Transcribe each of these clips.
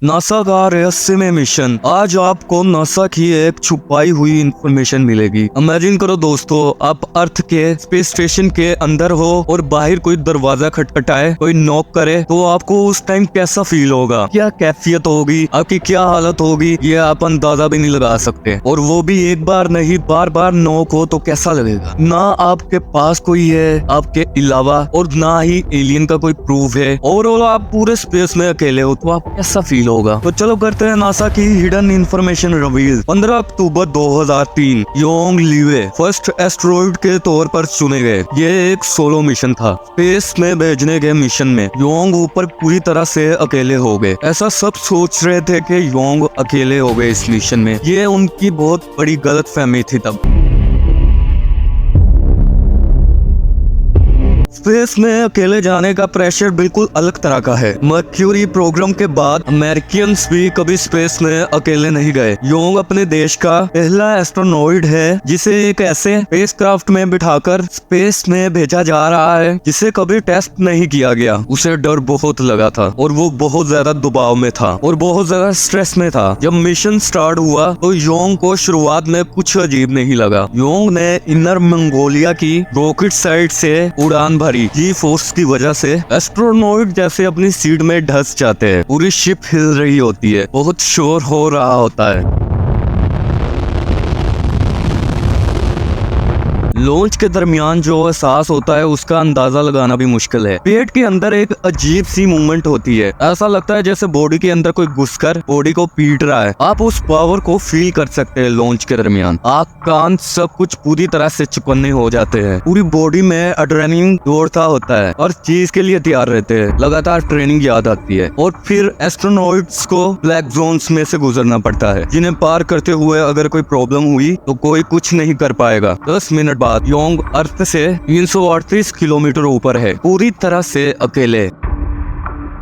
NASA का रहस्यमय mission. आज आपको नासा की एक छुपाई हुई इंफॉर्मेशन मिलेगी। इमेजिन करो दोस्तों, आप अर्थ के स्पेस स्टेशन के अंदर हो और बाहर कोई दरवाजा खटखटाए, कोई नॉक करे, तो आपको उस टाइम कैसा फील होगा, क्या कैफियत होगी, आपकी क्या हालत होगी, ये आप अंदाजा भी नहीं लगा सकते। और वो भी एक बार नहीं, बार बार नॉक हो तो कैसा लगेगा। ना आपके पास कोई है आपके अलावा और ना ही एलियन का कोई प्रूफ है, ओवरऑल आप पूरे स्पेस में अकेले हो, तो आप कैसा फील होगा। तो चलो करते हैं नासा की हिडन इंफॉर्मेशन रिवील। 15 अक्टूबर 2003 योंग लीवे फर्स्ट एस्ट्रॉइड के तौर पर चुने गए। ये एक सोलो मिशन था। स्पेस में भेजने के मिशन में योंग ऊपर पूरी तरह से अकेले हो गए। ऐसा सब सोच रहे थे कि योंग अकेले हो गए इस मिशन में। ये उनकी बहुत बड़ी गलतफहमी थी तब। स्पेस में अकेले जाने का प्रेशर बिल्कुल अलग तरह का है। मर्क्यूरी प्रोग्राम के बाद अमेरिकन्स भी कभी स्पेस में अकेले नहीं गए। योंग अपने देश का पहला एस्ट्रोनॉइड है जिसे एक ऐसे स्पेसक्राफ्ट में बिठाकर स्पेस में भेजा जा रहा है जिसे कभी टेस्ट नहीं किया गया। उसे डर बहुत लगा था और वो बहुत ज्यादा दबाव में था और बहुत ज्यादा स्ट्रेस में था। जब मिशन स्टार्ट हुआ तो योंग को शुरुआत में कुछ अजीब नहीं लगा। योंग ने इनर मंगोलिया की रॉकेट साइड से उड़ान भरी। जी फोर्स की वजह से एस्ट्रोनॉइड जैसे अपनी सीट में धंस जाते हैं। पूरी शिप हिल रही होती है, बहुत शोर हो रहा होता है। लॉन्च के दरमियान जो एहसास होता है उसका अंदाजा लगाना भी मुश्किल है। पेट के अंदर एक अजीब सी मूवमेंट होती है। ऐसा लगता है जैसे बॉडी के अंदर कोई घुसकर बॉडी को पीट रहा है। आप उस पावर को फील कर सकते हैं लॉन्च के दरमियान। आँख कान सब कुछ पूरी तरह से चुकन्ने हो जाते हैं। पूरी बॉडी में एड्रेनलिन दौड़ता होता है और चीज के लिए तैयार रहते हैं। लगातार ट्रेनिंग याद आती है और फिर एस्ट्रोनॉइट्स को ब्लैक जोन्स में से गुजरना पड़ता है जिन्हें पार करते हुए अगर कोई प्रॉब्लम हुई तो कोई कुछ नहीं कर पाएगा। 10 मिनट बाद योंग अर्थ से 338 किलोमीटर ऊपर है, पूरी तरह से अकेले।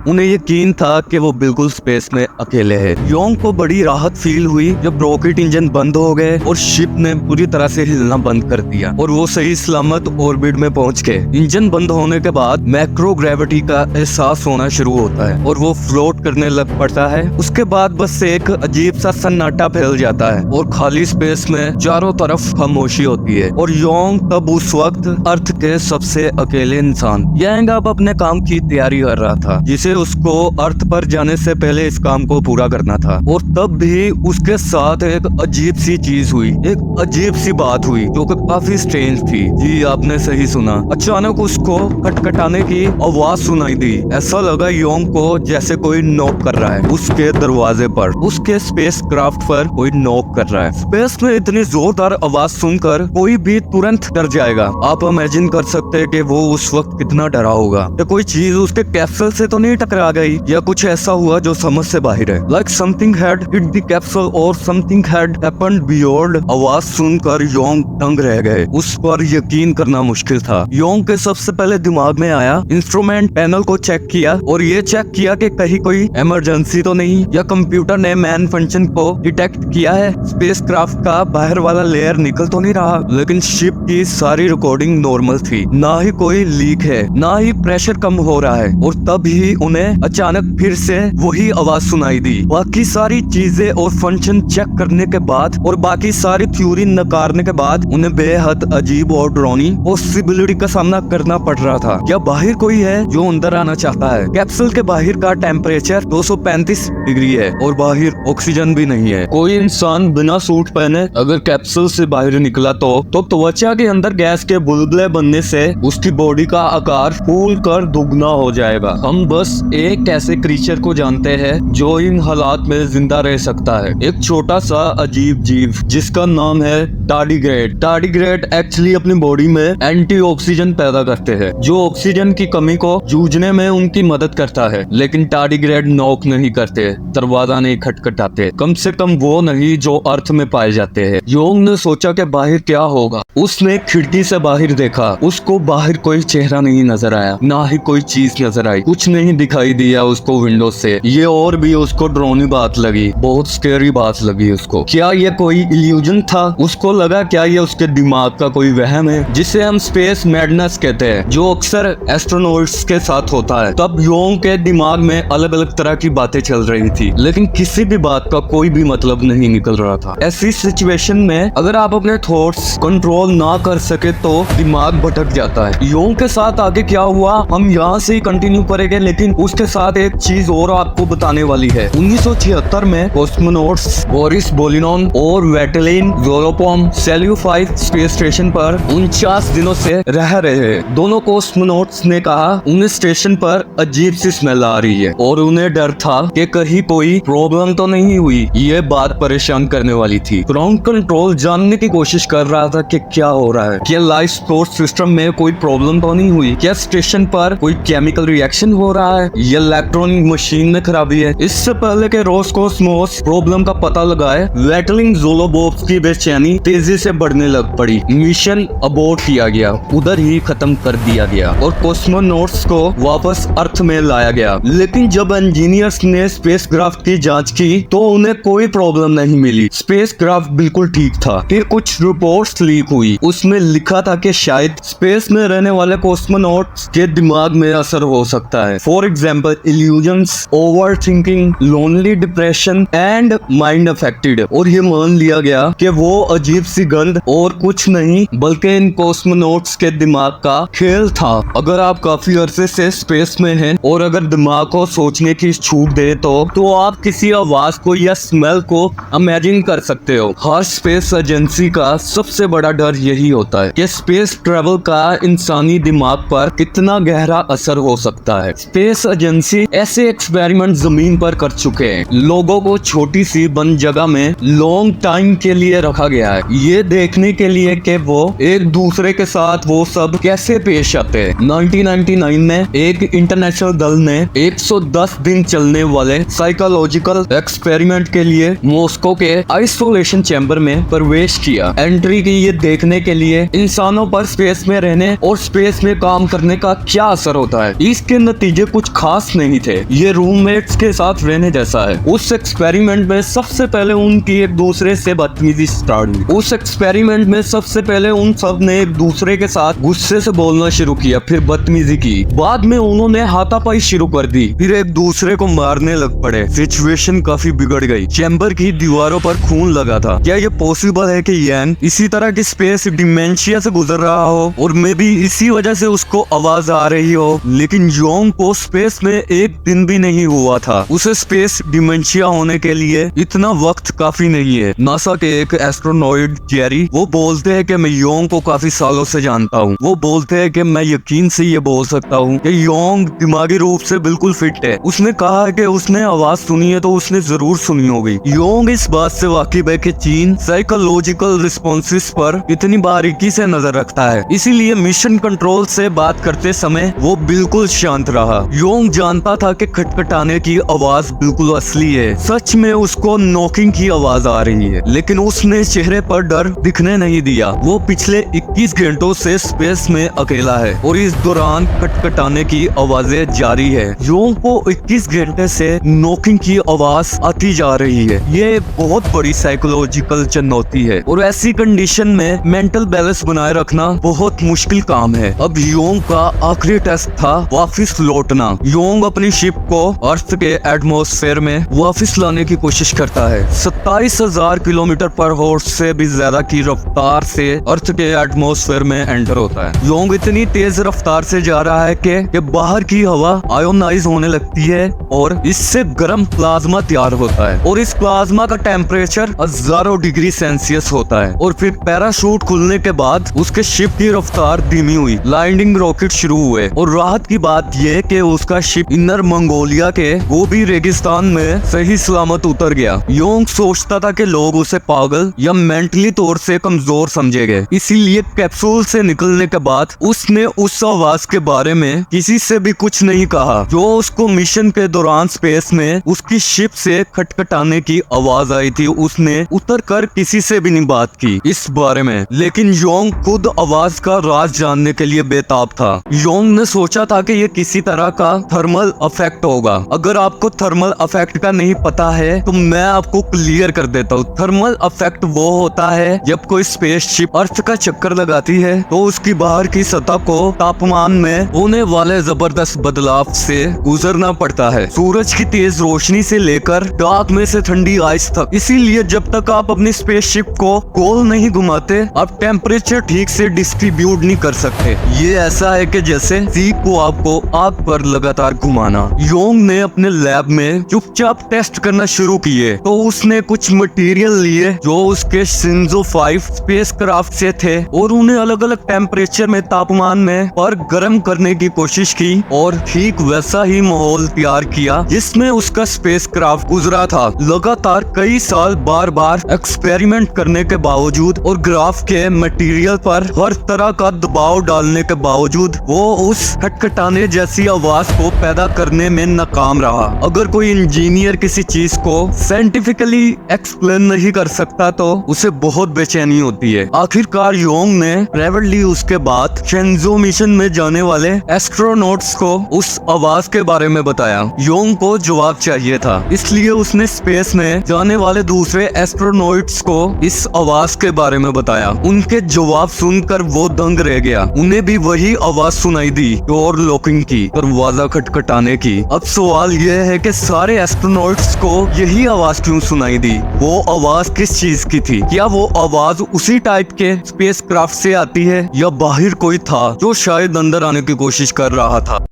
उन्हें यकीन था कि वो बिल्कुल स्पेस में अकेले हैं। योंग को बड़ी राहत फील हुई जब रॉकेट इंजन बंद हो गए और शिप ने पूरी तरह से हिलना बंद कर दिया और वो सही सलामत ऑर्बिट में पहुंच गए। इंजन बंद होने के बाद मैक्रो ग्रेविटी का एहसास होना शुरू होता है और वो फ्लोट करने लग पड़ता है। उसके बाद बस एक अजीब सा सन्नाटा फैल जाता है और खाली स्पेस में चारों तरफ खामोशी होती है। और योंग तब उस वक्त अर्थ के सबसे अकेले इंसान यंग अब अपने काम की तैयारी कर रहा था जिसे उसको अर्थ पर जाने से पहले इस काम को पूरा करना था। और तब भी उसके साथ एक अजीब सी चीज हुई, एक अजीब सी बात हुई जो कि काफी स्ट्रेंज थी। जी आपने सही सुना, अचानक उसको खटखटाने की आवाज सुनाई दी। ऐसा लगा योंग को जैसे कोई नॉक कर रहा है उसके दरवाजे पर, उसके स्पेस क्राफ्ट पर कोई नॉक कर रहा है। स्पेस में इतनी जोरदार आवाज सुनकर कोई भी तुरंत डर जाएगा। आप इमेजिन कर सकते हैं कि वो उस वक्त कितना डरा होगा। कोई चीज उसके कैप्सूल से तो नहीं टकरा गई या कुछ ऐसा हुआ जो समझ से बाहर है। Like something had hit the capsule or something had happened beyond। आवाज सुनकर योंग दंग रह गए। उस पर यकीन करना मुश्किल था। योंग के सबसे पहले दिमाग में आया, इंस्ट्रूमेंट पैनल को चेक किया और ये चेक किया कि कहीं कोई इमरजेंसी तो नहीं या कंप्यूटर ने मैन फंक्शन को डिटेक्ट किया है। स्पेसक्राफ्ट का बाहर वाला लेयर निकल तो नहीं रहा, लेकिन शिप की सारी रिकॉर्डिंग नॉर्मल थी। ना ही कोई लीक है, ना ही प्रेशर कम हो रहा है। और तब ही उन्हें अचानक फिर से वही आवाज सुनाई दी। बाकी सारी चीजें और फंक्शन चेक करने के बाद और बाकी सारी थ्योरी नकारने के बाद उन्हें बेहद अजीब और डरावनी पॉसिबिलिटी का सामना करना पड़ रहा था। क्या बाहर कोई है जो अंदर आना चाहता है? कैप्सूल के बाहर का टेम्परेचर 235 डिग्री है और बाहर ऑक्सीजन भी नहीं है। कोई इंसान बिना सूट पहने अगर कैप्सूल से बाहर निकला तो त्वचा के अंदर गैस के बुलबुले बनने से उसकी बॉडी का आकार फूल कर दुगना हो जाएगा। हम बस एक ऐसे क्रीचर को जानते हैं जो इन हालात में जिंदा रह सकता है। एक छोटा सा अजीब जीव जिसका नाम है टार्डिग्रेड। टार्डिग्रेड एक्चुअली अपनी बॉडी में एंटीऑक्सीजन पैदा करते हैं जो ऑक्सीजन की कमी को जूझने में उनकी मदद करता है। लेकिन टार्डिग्रेड नॉक नहीं करते, दरवाजा नहीं खटखटाते, कम से कम वो नहीं जो अर्थ में पाए जाते हैं। योंग ने सोचा कि बाहर क्या होगा। उसने खिड़की से बाहर देखा, उसको बाहर कोई चेहरा नहीं नजर आया, ना ही कोई चीज नजर आई, कुछ नहीं दिखाई दिया उसको विंडो से। ये और भी उसको डरावनी बात लगी, बहुत स्केरी बात लगी उसको। क्या ये कोई इल्यूजन था? उसको लगा क्या ये उसके दिमाग का कोई वहम है, जिसे हम स्पेस मैडनेस कहते हैं, जो अक्सर एस्ट्रोनॉट्स के साथ होता है। तब योंग के दिमाग में अलग अलग तरह की बातें चल रही थी, लेकिन किसी भी बात का कोई भी मतलब नहीं निकल रहा था। ऐसी सिचुएशन में अगर आप अपने थॉट्स कंट्रोल ना कर सके तो दिमाग भटक जाता है। योंग के साथ आगे क्या हुआ हम यहाँ से कंटिन्यू करेंगे, लेकिन उसके साथ एक चीज और आपको बताने वाली है। 1976 में कॉस्मोनॉट्स बोरिस बोलिनोन और वेटलिन जोरोपोम सेल्यू 5 स्पेस स्टेशन पर 49 दिनों से रह रहे हैं। दोनों कॉस्मोनॉट्स ने कहा उन्हें स्टेशन पर अजीब सी स्मेल आ रही है और उन्हें डर था कि कहीं कोई प्रॉब्लम तो नहीं हुई। ये बात परेशान करने वाली थी। ग्राउंड कंट्रोल जानने की कोशिश कर रहा था कि क्या हो रहा है, क्या लाइफ सपोर्ट सिस्टम में कोई प्रॉब्लम तो नहीं हुई, क्या स्टेशन पर कोई केमिकल रिएक्शन हो रहा है या इलेक्ट्रॉनिक मशीन में खराबी है। इससे पहले के रोस्कोसमोस प्रॉब्लम का पता लगाए, वेटलिंग जोलोबोव्स की बेचैनी तेजी से बढ़ने लग पड़ी। मिशन अबॉर्ट किया गया, उधर ही खत्म कर दिया गया और कॉस्मोनॉट्स को वापस अर्थ में लाया गया। लेकिन जब इंजीनियर्स ने स्पेसक्राफ्ट की जांच की तो उन्हें कोई प्रॉब्लम नहीं मिली। स्पेसक्राफ्ट बिल्कुल ठीक था। फिर कुछ रिपोर्ट्स लीक हुई, उसमें लिखा था कि शायद स्पेस में रहने वाले कॉस्मोनॉट्स के दिमाग में असर हो सकता है। For example illusions, over thinking, lonely, depression and mind affected. और ये मान लिया गया कि वो अजीब सी गंध और कुछ नहीं बल्कि इन कॉस्मोनॉट्स के दिमाग का खेल था। अगर आप काफी अरसे से स्पेस में हैं और अगर दिमाग को सोचने की छूट दे तो आप किसी आवाज को या स्मेल को इमेजिन कर सकते हो। हर स्पेस एजेंसी का सबसे बड़ा डर यही होता है कि स्पेस ट्रेवल का इंसानी दिमाग पर कितना गहरा असर हो सकता है। स्पेस एजेंसी ऐसे एक्सपेरिमेंट जमीन पर कर चुके हैं। लोगों को छोटी सी बंद जगह में लॉन्ग टाइम के लिए रखा गया है, ये देखने के लिए कि वो एक दूसरे के साथ वो सब कैसे पेश आते हैं। 1999 में एक इंटरनेशनल दल ने 110 दिन चलने वाले साइकोलॉजिकल एक्सपेरिमेंट के लिए मॉस्को के आइसोलेशन चैम्बर में प्रवेश किया। एंट्री की ये देखने के लिए इंसानों पर स्पेस में रहने और स्पेस में काम करने का क्या असर होता है। इसके नतीजे कुछ खास नहीं थे, ये रूममेट्स के साथ रहने जैसा है। उस एक्सपेरिमेंट में सबसे पहले उनकी एक दूसरे से बदतमीजी स्टार्ट हुई। उस एक्सपेरिमेंट में सबसे पहले उन सब ने एक दूसरे के साथ गुस्से से बोलना शुरू किया, फिर बदतमीजी की। बाद में उन्होंने हाथापाई शुरू कर दी, फिर एक दूसरे को मारने लग पड़े। सिचुएशन काफी बिगड़ गई। चैम्बर की दीवारों पर खून लगा था। क्या ये पॉसिबल है कि यैन इसी तरह की स्पेस डिमेंशिया से गुजर रहा हो और मे भी इसी वजह से उसको आवाज आ रही हो। लेकिन योंग को स्पेस में एक दिन भी नहीं हुआ था। उसे स्पेस डिमेंशिया होने के लिए इतना वक्त काफी नहीं है। नासा के एक एस्ट्रोनॉइड जेरी वो बोलते हैं कि मैं योंग को काफी सालों से जानता हूँ। वो बोलते हैं कि मैं यकीन से ये बोल सकता हूँ कि योंग दिमागी रूप से बिल्कुल फिट है। उसने कहा है कि उसने आवाज सुनी है तो उसने जरूर सुनी होगी। योंग इस बात से वाकिफ है कि चीन साइकोलॉजिकल रिस्पॉन्सेस पर इतनी बारीकी से नजर रखता है, इसीलिए मिशन कंट्रोल से बात करते समय वो बिल्कुल शांत रहा। योंग जानता था कि खटखटाने की आवाज बिल्कुल असली है। सच में उसको नॉकिंग की आवाज आ रही है, लेकिन उसने चेहरे पर डर दिखने नहीं दिया। वो पिछले 21 घंटों से स्पेस में अकेला है और इस दौरान खटखटाने की आवाजें जारी है। योंग को 21 घंटे से नॉकिंग की आवाज आती जा रही है। ये बहुत बड़ी साइकोलॉजिकल चुनौती है और ऐसी कंडीशन में मेंटल बैलेंस बनाए रखना बहुत मुश्किल काम है। अब योंग का आखिरी टेस्ट था वापस लौटना। योंग अपनी शिप को अर्थ के एटमॉस्फेयर में वापस लाने की कोशिश करता है। 27,000 किलोमीटर पर हॉर्स से भी ज्यादा की रफ्तार से अर्थ के एटमॉस्फेयर में एंटर होता है। योंग इतनी तेज रफ्तार से जा रहा है कि बाहर की हवा आयोनाइज होने लगती है और इससे गर्म प्लाज्मा तैयार होता है और इस प्लाज्मा का टेम्परेचर 1000 डिग्री सेल्सियस होता है। और फिर पैराशूट खुलने के बाद उसके शिप की रफ्तार धीमी हुई। लैंडिंग रॉकेट शुरू हुए और राहत की बात यह कि उसका शिप इनर मंगोलिया के गोबी रेगिस्तान में सही सलामत उतर गया। योंग सोचता था कि लोग उसे पागल या मेंटली तौर से कमजोर समझेंगे, इसीलिए कैप्सूल से निकलने के बाद उसने उस आवाज के बारे में किसी से भी कुछ नहीं कहा जो उसको मिशन के दौरान स्पेस में उसकी शिप से खटखटाने की आवाज आई थी। उसने उतर कर किसी से भी नहीं बात की इस बारे में, लेकिन योंग खुद आवाज का राज जानने के लिए बेताब था। योंग ने सोचा था कि ये किसी तरह का थर्मल इफेक्ट होगा। अगर आपको थर्मल इफेक्ट का नहीं पता है तो मैं आपको क्लियर कर देता हूँ। थर्मल इफेक्ट वो होता है जब कोई स्पेसशिप अर्थ का चक्कर लगाती है तो उसकी बाहर की सतह को तापमान में होने वाले जबरदस्त बदलाव से गुजरना पड़ता है, सूरज की तेज रोशनी से लेकर डार्क में से ठंडी आइस तक। इसीलिए जब तक आप अपनी स्पेसशिप को गोल नहीं घुमाते आप टेम्परेचर ठीक से डिस्ट्रीब्यूट नहीं कर सकते। ये ऐसा है कि जैसे सीख को आपको आग पर लगातार घुमाना। योंग ने अपने लैब में चुपचाप टेस्ट करना शुरू किए तो उसने कुछ मटेरियल लिए जो उसके शिंजो 5 स्पेसक्राफ्ट से थे और उन्हें अलग अलग टेम्परेचर में तापमान में और गर्म करने की कोशिश की और ठीक वैसा ही माहौल तैयार किया जिसमें उसका स्पेसक्राफ्ट गुजरा था। लगातार कई साल बार बार एक्सपेरिमेंट करने के बावजूद और ग्राफ के मटेरियल पर हर तरह का दबाव डालने के बावजूद वो उस खटखटाने जैसी आवाज को पैदा करने में नाकाम रहा। अगर कोई इंजीनियर किसी चीज को साइंटिफिकली एक्सप्लेन नहीं कर सकता तो उसे बहुत बेचैनी होती है। आखिरकार योंग ने प्राइवेटली उसके बाद शेंजो मिशन में जाने वाले एस्ट्रोनॉट्स को उस आवाज के बारे में बताया। योंग को जवाब चाहिए था, इसलिए उसने स्पेस में जाने वाले दूसरे एस्ट्रोनॉट्स को इस आवाज के बारे में बताया। उनके जवाब सुनकर वो दंग रह गया। उन्हें भी वही आवाज सुनाई दी डोर लॉकिंग की, दरवाजा खटखटाने की। अब सवाल यह है कि सारे एस्ट्रोनॉट्स को यही आवाज क्यों सुनाई दी? वो आवाज किस चीज की थी? क्या वो आवाज उसी टाइप के स्पेसक्राफ्ट से आती है या बाहर कोई था जो शायद अंदर आने की कोशिश कर रहा था?